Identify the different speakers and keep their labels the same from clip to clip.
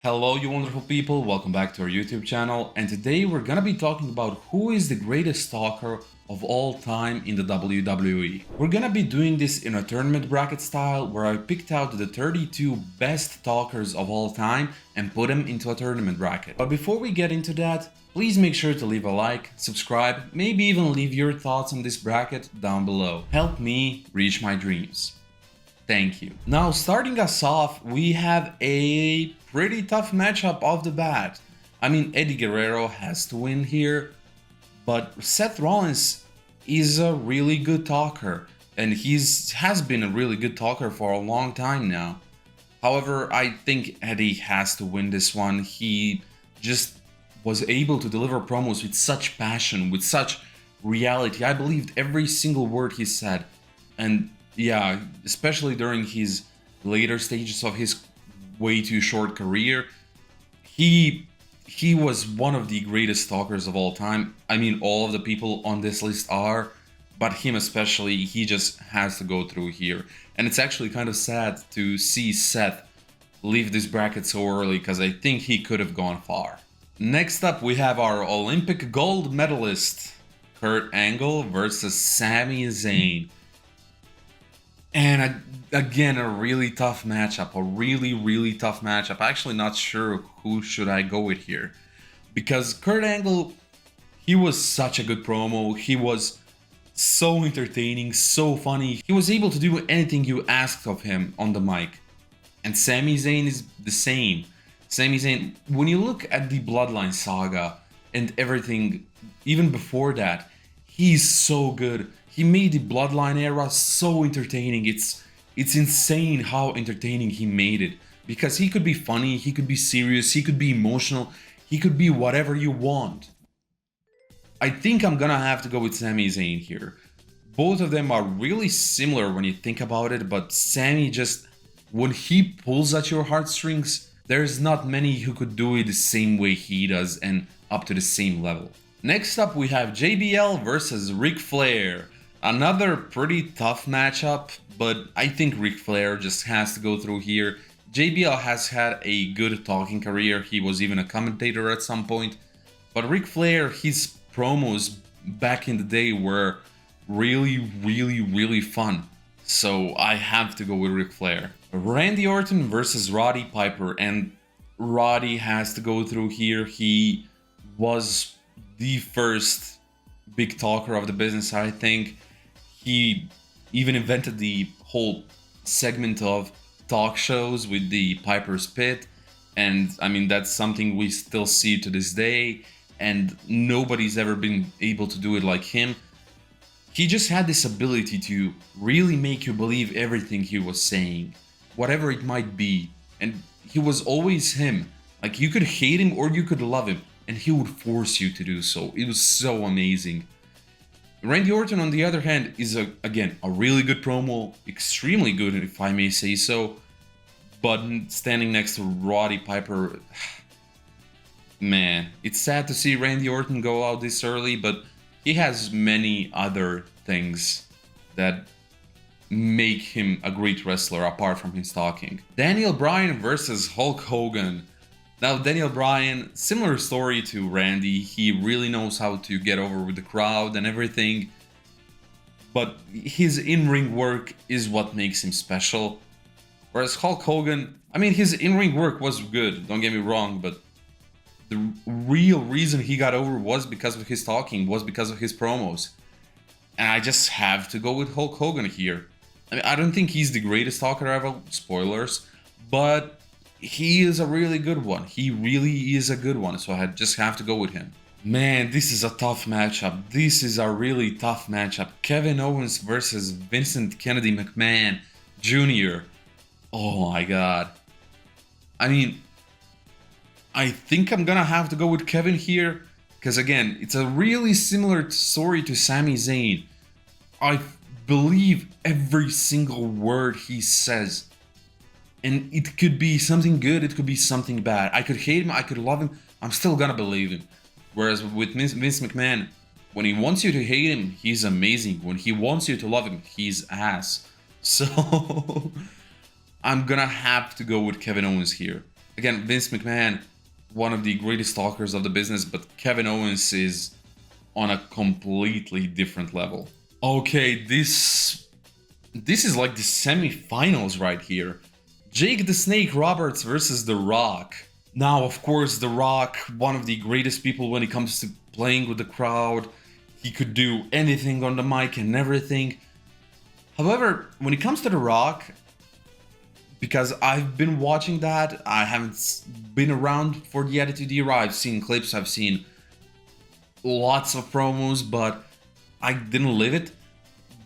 Speaker 1: Hello, you wonderful people, welcome back to our YouTube channel, and today we're gonna be talking about who is the greatest talker of all time in the WWE. We're gonna be doing this in a tournament bracket style where I picked out the 32 best talkers of all time and put them into a tournament bracket. But before we get into that, please make sure to leave a like, subscribe, maybe even leave your thoughts on this bracket down below. Help me reach my dreams. Thank you. Now, starting us off, we have a pretty tough matchup off the bat. I mean, Eddie Guerrero has to win here, but Seth Rollins is a really good talker, and has been a really good talker for a long time now. However, I think Eddie has to win this one. He just was able to deliver promos with such passion, with such reality. I believed every single word he said, and yeah, especially during his later stages of his way too short career, he was one of the greatest talkers of all time. I mean, all of the people on this list are, but him especially, he just has to go through here. And it's actually kind of sad to see Seth leave this bracket so early, because I think he could have gone far. Next up, we have our Olympic gold medalist, Kurt Angle versus Sami Zayn. And again, a really tough matchup, a really tough matchup. Actually not sure who should I go with here, because Kurt Angle, he was such a good promo. He was so entertaining, so funny. He was able to do anything you asked of him on the mic. And Sami Zayn is the same. Sami Zayn, when you look at the Bloodline saga and everything, even before that, he's so good. He made the Bloodline era so entertaining. It's insane how entertaining he made it. Because he could be funny, he could be serious, he could be emotional, he could be whatever you want. I think I'm gonna have to go with Sami Zayn here. Both of them are really similar when you think about it, but Sami just, when he pulls at your heartstrings, there's not many who could do it the same way he does and up to the same level. Next up, we have JBL versus Ric Flair. Another pretty tough matchup, but I think Ric Flair just has to go through here. JBL has had a good talking career. He was even a commentator at some point. But Ric Flair, his promos back in the day were really fun. So I have to go with Ric Flair. Randy Orton versus Roddy Piper, and Roddy has to go through here. He was the first big talker of the business, I think. He even invented the whole segment of talk shows with the Piper's Pit, and I mean, that's something we still see to this day, and nobody's ever been able to do it like him. He just had this ability to really make you believe everything he was saying, whatever it might be, and he was always him. Like, you could hate him or you could love him, and he would force you to do so. It was so amazing. Randy Orton, on the other hand, is again a really good promo, extremely good if I may say so, but standing next to Roddy Piper, man, it's sad to see Randy Orton go out this early, but he has many other things that make him a great wrestler apart from his talking. Daniel Bryan versus Hulk Hogan. Now, Daniel Bryan, similar story to Randy. He really knows how to get over with the crowd and everything, but his in-ring work is what makes him special. Whereas Hulk Hogan, I mean, his in-ring work was good, don't get me wrong, but the real reason he got over was because of his talking, was because of his promos. And I just have to go with Hulk Hogan here. I mean, I don't think he's the greatest talker ever, spoilers, but he is a really good one. He really is a good one, so I just have to go with him. Man, this is a tough matchup. This is a really tough matchup. Kevin Owens versus Vincent Kennedy McMahon Jr. Oh my god. I mean, I think I'm gonna have to go with Kevin here, because again, it's a really similar story to Sami Zayn. I believe every single word he says. And it could be something good, it could be something bad. I could hate him, I could love him, I'm still gonna believe him. Whereas with Vince McMahon, when he wants you to hate him, he's amazing. When he wants you to love him, he's ass. So I'm gonna have to go with Kevin Owens here. Again, Vince McMahon, one of the greatest talkers of the business, but Kevin Owens is on a completely different level. Okay, this is like the semi-finals right here. Jake the Snake Roberts versus The Rock. Now, of course, The Rock, one of the greatest people when it comes to playing with the crowd. He could do anything on the mic and everything. However, when it comes to The Rock, because I've been watching that, I haven't been around for the Attitude Era. I've seen clips, I've seen lots of promos, but I didn't live it.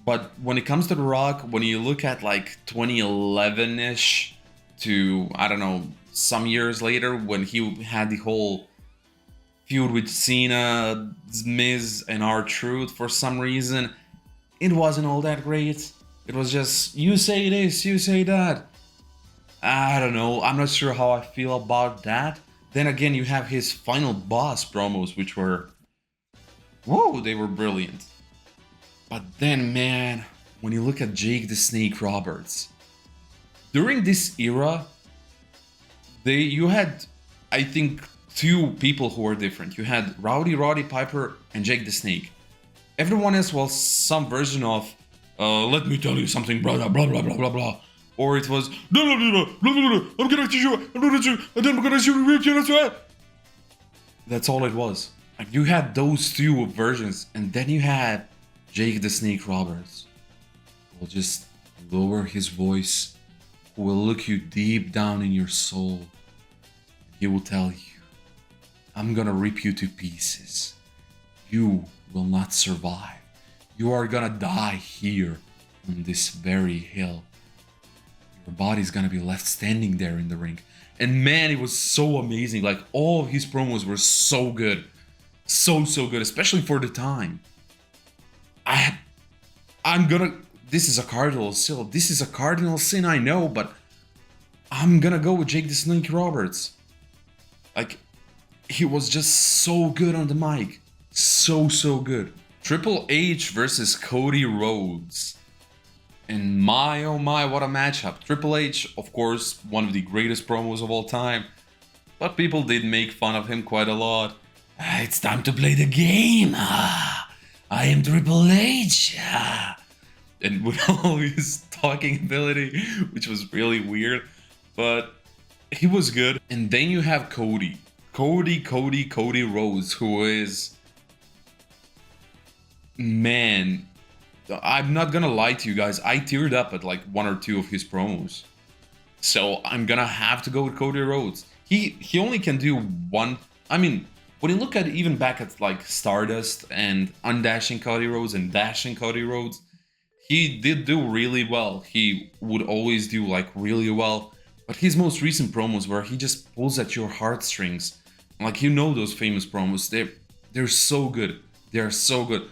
Speaker 1: But when it comes to The Rock, when you look at like 2011-ish to, I don't know, some years later, when he had the whole feud with Cena, Miz, and R-Truth for some reason, it wasn't all that great. It was just, you say this, you say that. I don't know, I'm not sure how I feel about that. Then again, you have his Final Boss promos, which were, whoa, they were brilliant. But then, man, when you look at Jake the Snake Roberts, during this era, you had, I think, two people who were different. You had Roddy Piper and Jake the Snake. Everyone else was some version of, let me tell you something, brother, blah blah blah blah blah. Or it was, no, I'm gonna teach you, and then I'm gonna shoot you, that's right. That's all it was. Like, you had those two versions, and then you had Jake the Snake Roberts, who will just lower his voice, who will look you deep down in your soul. He will tell you, I'm gonna rip you to pieces. You will not survive. You are gonna die here on this very hill. Your body's gonna be left standing there in the ring. And man, it was so amazing. Like, all of his promos were so good. So good, especially for the time. This is a cardinal sin. This is a cardinal sin, I know, but I'm gonna go with Jake the Snake Roberts. Like, he was just so good on the mic. So good. Triple H versus Cody Rhodes. And my oh my, what a matchup. Triple H, of course, one of the greatest promos of all time. But people did make fun of him quite a lot. It's time to play the game. I am Triple H. And with all his talking ability, which was really weird. But he was good. And then you have Cody Rhodes, who is... Man, I'm not gonna lie to you guys, I teared up at like one or two of his promos. So I'm gonna have to go with Cody Rhodes. He only can do one... I mean, when you look at even back at like Stardust and Undashing Cody Rhodes and Dashing Cody Rhodes, he did do really well. He would always do like really well. But his most recent promos where he just pulls at your heartstrings. Like, you know, those famous promos, they're so good. They're so good.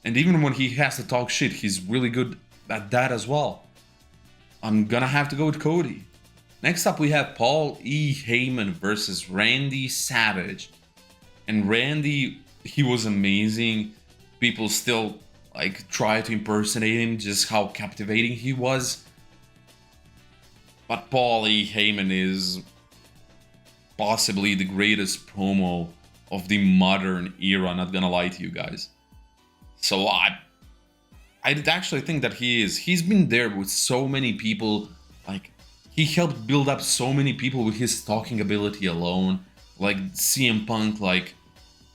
Speaker 1: And even when he has to talk shit, he's really good at that as well. I'm gonna have to go with Cody. Next up, we have Paul E. Heyman versus Randy Savage. And Randy, he was amazing. People still like try to impersonate him, just how captivating he was. But Paul E. Heyman is possibly the greatest promo of the modern era, not gonna lie to you guys. So I actually think that he is. He's been there with so many people. Like, he helped build up so many people with his talking ability alone. Like CM Punk, like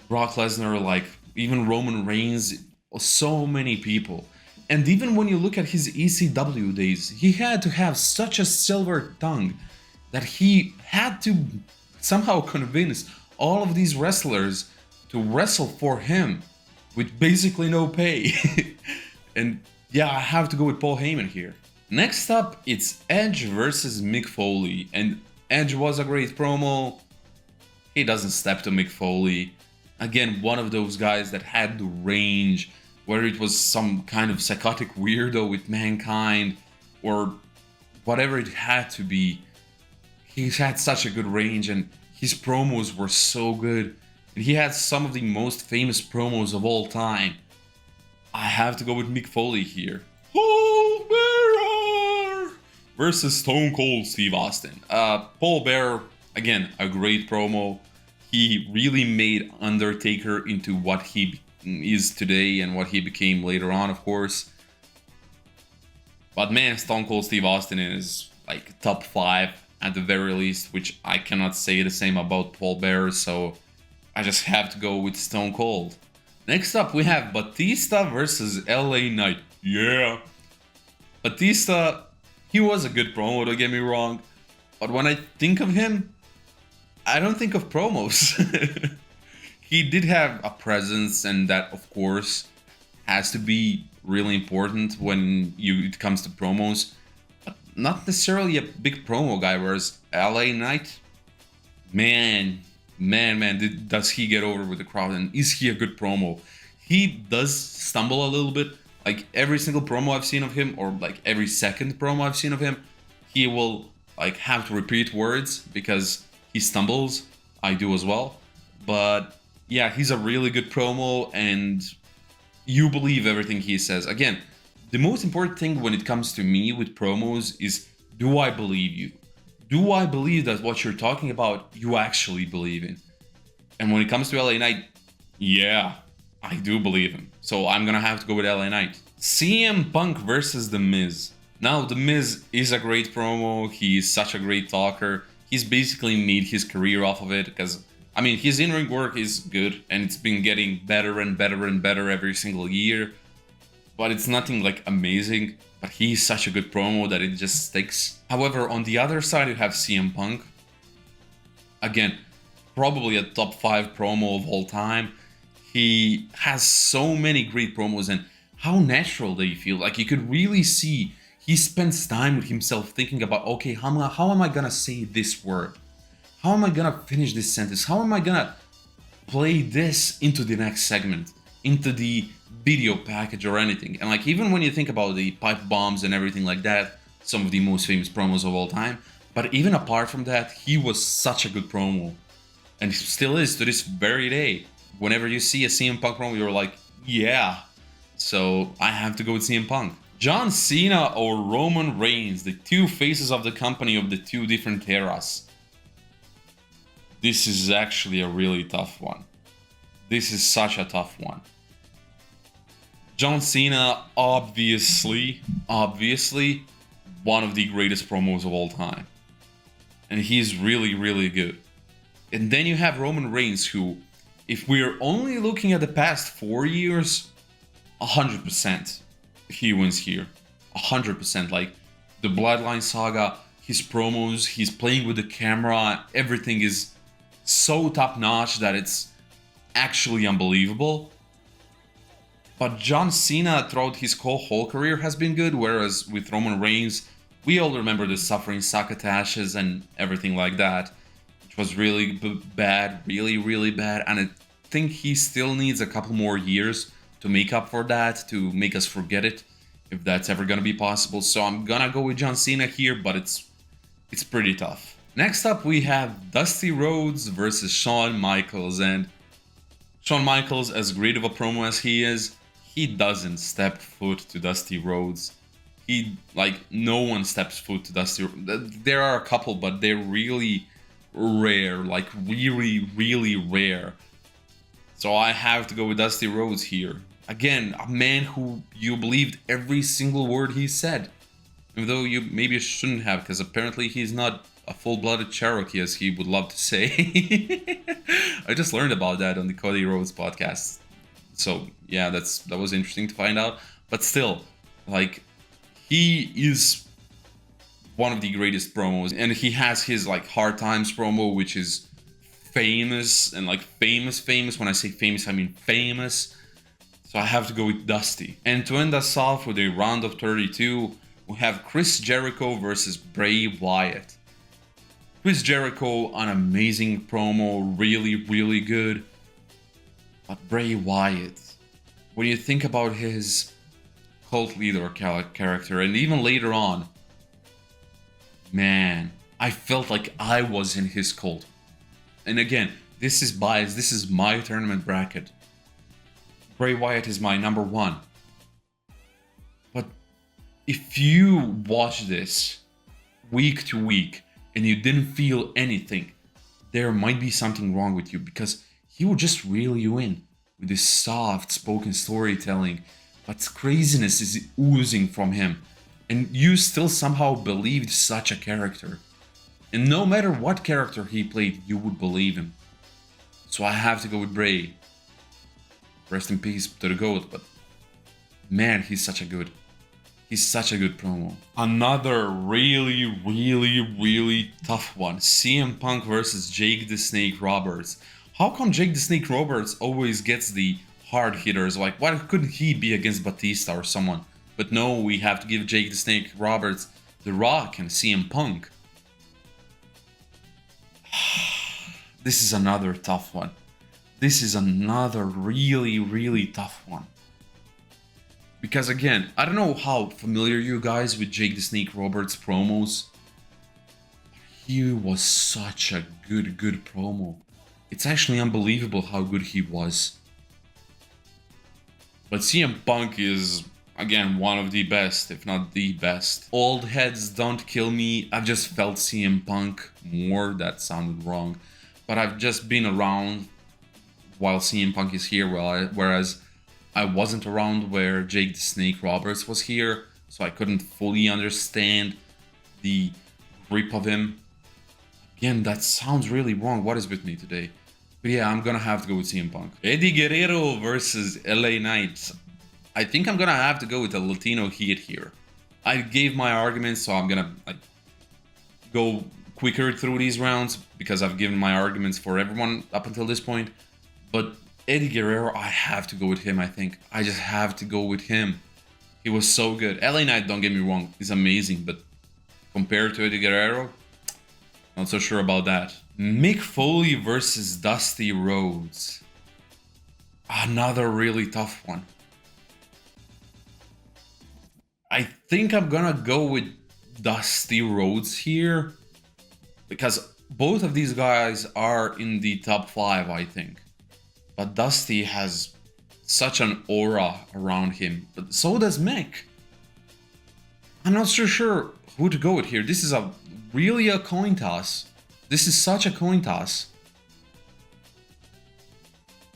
Speaker 1: Brock Lesnar, like even Roman Reigns. So many people. And even when you look at his ECW days, he had to have such a silver tongue that he had to somehow convince all of these wrestlers to wrestle for him with basically no pay. And yeah, I have to go with Paul Heyman here. Next up, it's Edge versus Mick Foley. And Edge was a great promo. He doesn't step to Mick Foley. Again, one of those guys that had the range, whether it was some kind of psychotic weirdo with Mankind or whatever it had to be. He's had such a good range and his promos were so good. And he had some of the most famous promos of all time. I have to go with Mick Foley here. Paul Bearer versus Stone Cold Steve Austin. Paul Bearer, Again, a great promo. He really made Undertaker into what he is today and what he became later on, of course. But man, Stone Cold Steve Austin is like top 5 at the very least, which I cannot say the same about Paul Bearer, so I just have to go with Stone Cold. Next up, we have Batista versus LA Knight. Yeah. Batista, he was a good promo, don't get me wrong. But when I think of him, I don't think of promos. He did have a presence, and that, of course, has to be really important when it comes to promos. But not necessarily a big promo guy, whereas LA Knight, man, does he get over with the crowd, and is he a good promo? He does stumble a little bit. Like every single promo I've seen of him, or like every second promo I've seen of him, he will like have to repeat words because he stumbles. I do as well. But yeah, he's a really good promo, and you believe everything he says. Again, the most important thing when it comes to me with promos is, do I believe you? Do I believe that what you're talking about, you actually believe in? And when it comes to LA Knight, yeah, I do believe him. So I'm gonna have to go with LA Knight. CM Punk versus The Miz. Now, The Miz is a great promo. He's such a great talker. He's basically made his career off of it because, I mean, his in-ring work is good and it's been getting better and better and better every single year. But it's nothing like amazing. But he's such a good promo that it just sticks. However, on the other side, you have CM Punk. Again, probably a top 5 promo of all time. He has so many great promos, and how natural they feel. Like, you could really see he spends time with himself thinking about, okay, how am I gonna say this word? How am I gonna finish this sentence? How am I gonna play this into the next segment, into the video package or anything? And like, even when you think about the pipe bombs and everything like that, some of the most famous promos of all time, but even apart from that, he was such a good promo, and he still is to this very day. Whenever you see a CM Punk promo, you're like, yeah. So I have to go with CM Punk. John Cena or Roman Reigns, the two faces of the company of the two different eras. This is actually a really tough one. This is such a tough one. John Cena, obviously, one of the greatest promos of all time. And he's really, really good. And then you have Roman Reigns, who, if we're only looking at the past 4 years, 100% he wins here. 100%. Like, the Bloodline Saga, his promos, he's playing with the camera, everything is so top-notch that it's actually unbelievable. But John Cena throughout his whole career has been good, whereas with Roman Reigns, we all remember the suffering succotashes and everything like that, which was really bad, really bad, and I think he still needs a couple more years to make up for that, to make us forget it, if that's ever gonna be possible. So I'm gonna go with John Cena here, but it's pretty tough. Next up, we have Dusty Rhodes versus Shawn Michaels, and Shawn Michaels, as great of a promo as he is, he doesn't step foot to Dusty Rhodes. No one steps foot to Dusty Rhodes. There are a couple, but they're really rare, like really rare. So I have to go with Dusty Rhodes here. Again, a man who you believed every single word he said. Even though you maybe shouldn't have, because apparently he's not a full-blooded Cherokee, as he would love to say. I just learned about that on the Cody Rhodes podcast. So yeah, that was interesting to find out. But still, like, he is one of the greatest promos, and he has his like Hard Times promo, which is famous, and like famous. When I say famous, I mean famous. So I have to go with Dusty. And to end us off with a round of 32, we have Chris Jericho versus Bray Wyatt. Chris Jericho, an amazing promo, really good. But Bray Wyatt, when you think about his cult leader character, and even later on, man, I felt like I was in his cult. And again, this is biased, this is my tournament bracket. Bray Wyatt is my number 1. But if you watch this week to week and you didn't feel anything, there might be something wrong with you, because he would just reel you in with this soft spoken storytelling, but craziness is oozing from him, and you still somehow believed such a character. And no matter what character he played, you would believe him. So I have to go with Bray. Rest in peace to the GOAT, but man, he's such a good promo. Another really tough one. CM Punk versus Jake the Snake Roberts. How come Jake the Snake Roberts always gets the hard hitters? Like, why couldn't he be against Batista or someone? But no, we have to give Jake the Snake Roberts The Rock and CM Punk. This is another tough one. This is another really tough one. Because again, I don't know how familiar you guys with Jake the Snake Roberts promos. He was such a good promo. It's actually unbelievable how good he was. But CM Punk is, again, one of the best, if not the best. Old heads don't kill me. I've just felt CM Punk more. That sounded wrong. But I've just been around while CM Punk is here, whereas I wasn't around where Jake the Snake Roberts was here, so I couldn't fully understand the grip of him. Again, that sounds really wrong. What is with me today? But yeah, I'm gonna have to go with CM Punk. Eddie Guerrero versus LA Knight. I think I'm gonna have to go with the Latino Heat here. I gave my arguments, so I'm gonna go quicker through these rounds because I've given my arguments for everyone up until this point. But Eddie Guerrero, I have to go with him, I think. I just have to go with him. He was so good. LA Knight, don't get me wrong, is amazing, but compared to Eddie Guerrero, not so sure about that. Mick Foley versus Dusty Rhodes. Another really tough one. I think I'm gonna go with Dusty Rhodes here, because both of these guys are in the top 5, I think. But Dusty has such an aura around him, but so does Mick. I'm not so sure who to go with here. This is really a coin toss. This is such a coin toss.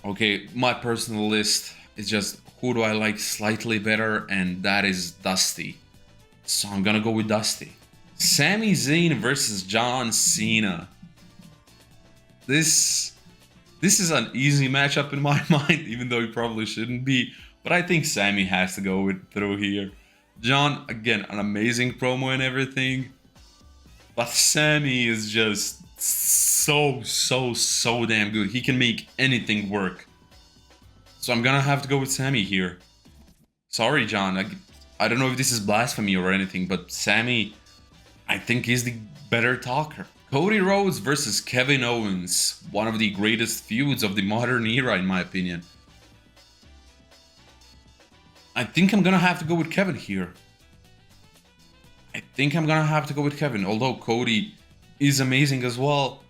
Speaker 1: Okay, my personal list is just who do I like slightly better, and that is Dusty. So I'm gonna go with Dusty. Sami Zayn versus John Cena. This is an easy matchup in my mind, even though it probably shouldn't be. But I think Sami has to go through here. John, again, an amazing promo and everything. But Sami is just so damn good. He can make anything work. So I'm gonna have to go with Sami here. Sorry, John. I don't know if this is blasphemy or anything, but Sami, I think, is the better talker. Cody Rhodes versus Kevin Owens. One of the greatest feuds of the modern era, in my opinion. I think I'm gonna have to go with Kevin here. Although Cody is amazing as well.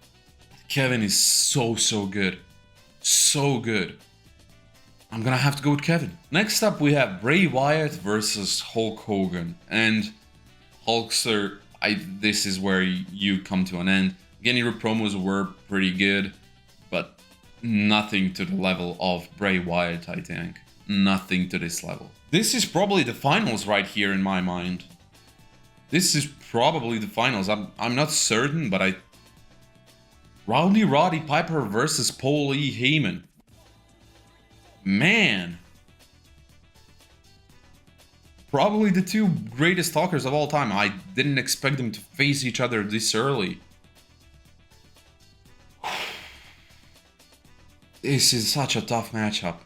Speaker 1: Kevin is so good. So good. I'm gonna have to go with Kevin. Next up, we have Bray Wyatt versus Hulk Hogan. And Hulkster, this is where you come to an end. Again, your promos were pretty good, but nothing to the level of Bray Wyatt, I think. Nothing to this level. This is probably the finals right here in my mind. This is probably the finals. I'm not certain, but Roddy Piper versus Paul E. Heyman. Man. Probably the two greatest talkers of all time. I didn't expect them to face each other this early. This is such a tough matchup.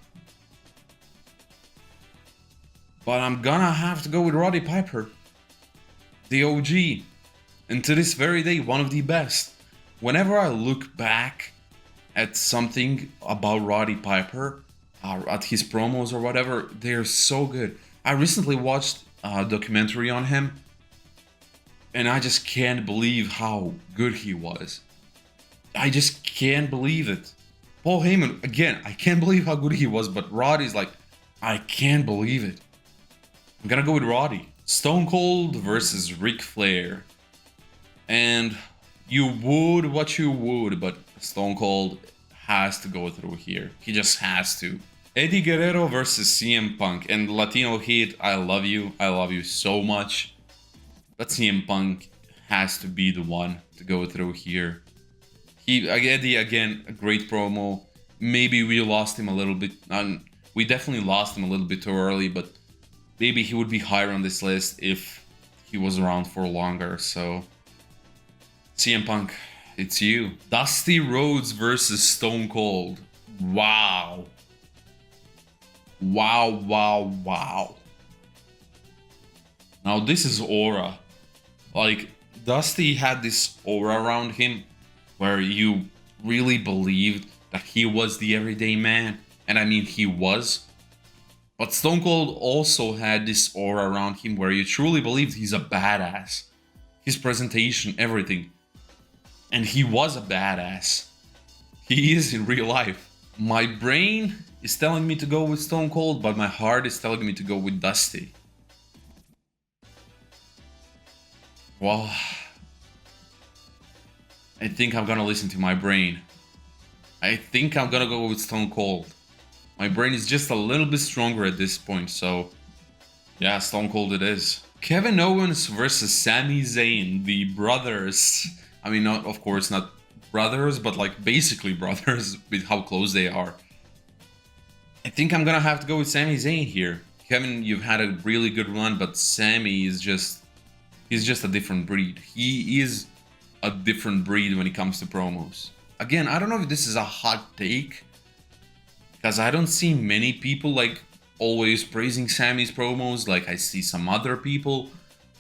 Speaker 1: But I'm gonna have to go with Roddy Piper. The OG. And to this very day, one of the best. Whenever I look back at something about Roddy Piper, at his promos or whatever, they're so good. I recently watched a documentary on him, and I just can't believe how good he was. I just can't believe it. Paul Heyman, again, I can't believe how good he was, but Roddy's like, I can't believe it. I'm gonna go with Roddy. Stone Cold versus Ric Flair. And you would what you would, but Stone Cold has to go through here. He just has to. Eddie Guerrero versus CM Punk. And Latino Heat, I love you. I love you so much. But CM Punk has to be the one to go through here. Eddie, again, a great promo. Maybe we lost him a little bit. We definitely lost him a little bit too early, but maybe he would be higher on this list if he was around for longer. So, CM Punk, it's you. Dusty Rhodes versus Stone Cold. Wow. Wow, wow, wow. Now this is aura. Like, Dusty had this aura around him where you really believed that he was the everyday man. And I mean, he was. But Stone Cold also had this aura around him where you truly believed he's a badass. His presentation, everything. And he was a badass. He is in real life. My brain is telling me to go with Stone Cold, but my heart is telling me to go with Dusty. Well, I think I'm gonna listen to my brain. I think I'm gonna go with Stone Cold. My brain is just a little bit stronger at this point, so yeah, Stone Cold it is. Kevin Owens versus Sami Zayn, the brothers. I mean, not, of course, not brothers, but like basically brothers with how close they are. I think I'm gonna have to go with Sami Zayn here. Kevin, you've had a really good run, but Sami is just... he's just a different breed. He is a different breed when it comes to promos. Again, I don't know if this is a hot take, because I don't see many people like always praising Sami's promos like I see some other people.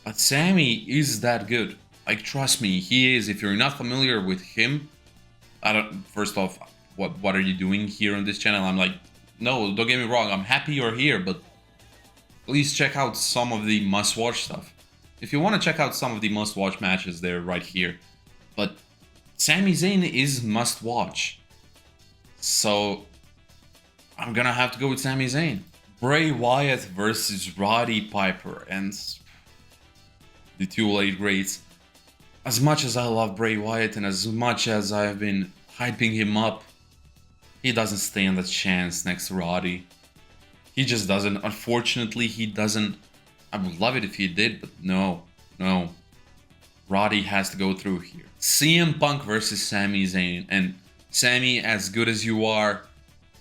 Speaker 1: But Sami is that good. Like, trust me, he is. If you're not familiar with him, first off, what are you doing here on this channel? I'm like, no, don't get me wrong, I'm happy you're here, but please check out some of the must-watch stuff. If you want to check out some of the must-watch matches, they're right here. But Sami Zayn is must-watch. So I'm gonna have to go with Sami Zayn. Bray Wyatt versus Roddy Piper, and the two late greats. As much as I love Bray Wyatt and as much as I've been hyping him up, he doesn't stand a chance next to Roddy. He just doesn't. Unfortunately, he doesn't. I would love it if he did, but no. Roddy has to go through here. CM Punk versus Sami Zayn. And Sami, as good as you aren't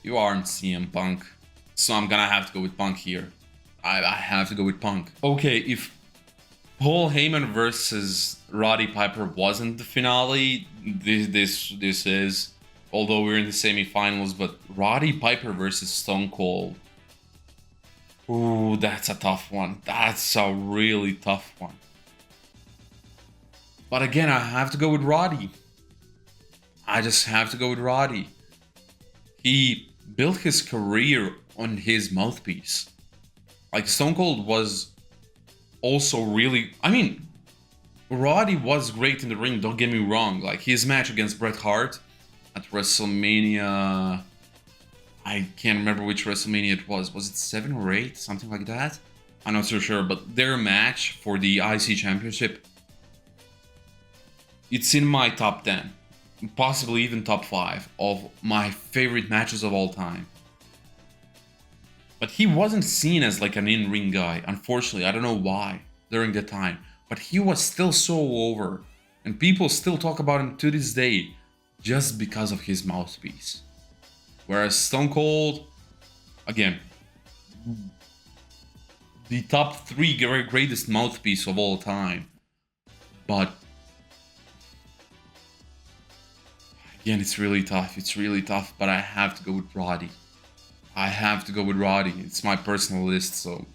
Speaker 1: CM Punk. So I'm gonna have to go with Punk here. I have to go with Punk. Okay, if Paul Heyman versus Roddy Piper wasn't the finale, this is, although we're in the semifinals, but Roddy Piper versus Stone Cold. Ooh, that's a tough one. That's a really tough one. But again, I have to go with Roddy. I just have to go with Roddy. He built his career on his mouthpiece. Like, Stone Cold was also really... I mean, Roddy was great in the ring, don't get me wrong. Like, his match against Bret Hart at WrestleMania... I can't remember which WrestleMania it was. Was it 7 or 8? Something like that? I'm not so sure, but their match for the IC Championship, it's in my top 10. Possibly even top 5 of my favorite matches of all time. But he wasn't seen as like an in-ring guy, unfortunately. I don't know why during the time. But he was still so over. And people still talk about him to this day just because of his mouthpiece. Whereas Stone Cold, again, the top 3 greatest mouthpiece of all time. But again, it's really tough. It's really tough, but I have to go with Roddy. I have to go with Roddy. It's my personal list, so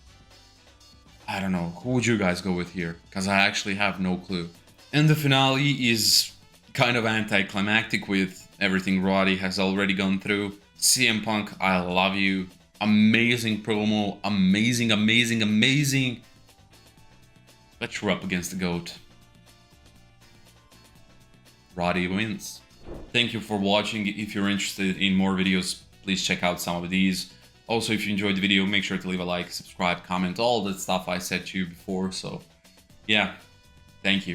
Speaker 1: I don't know. Who would you guys go with here? Because I actually have no clue. And the finale is kind of anticlimactic with everything Roddy has already gone through. CM Punk, I love you. Amazing promo. Amazing, amazing, amazing. But you're up against the GOAT. Roddy wins. Thank you for watching. If you're interested in more videos, please check out some of these. Also, if you enjoyed the video, make sure to leave a like, subscribe, comment, all that stuff I said to you before. So, yeah, thank you.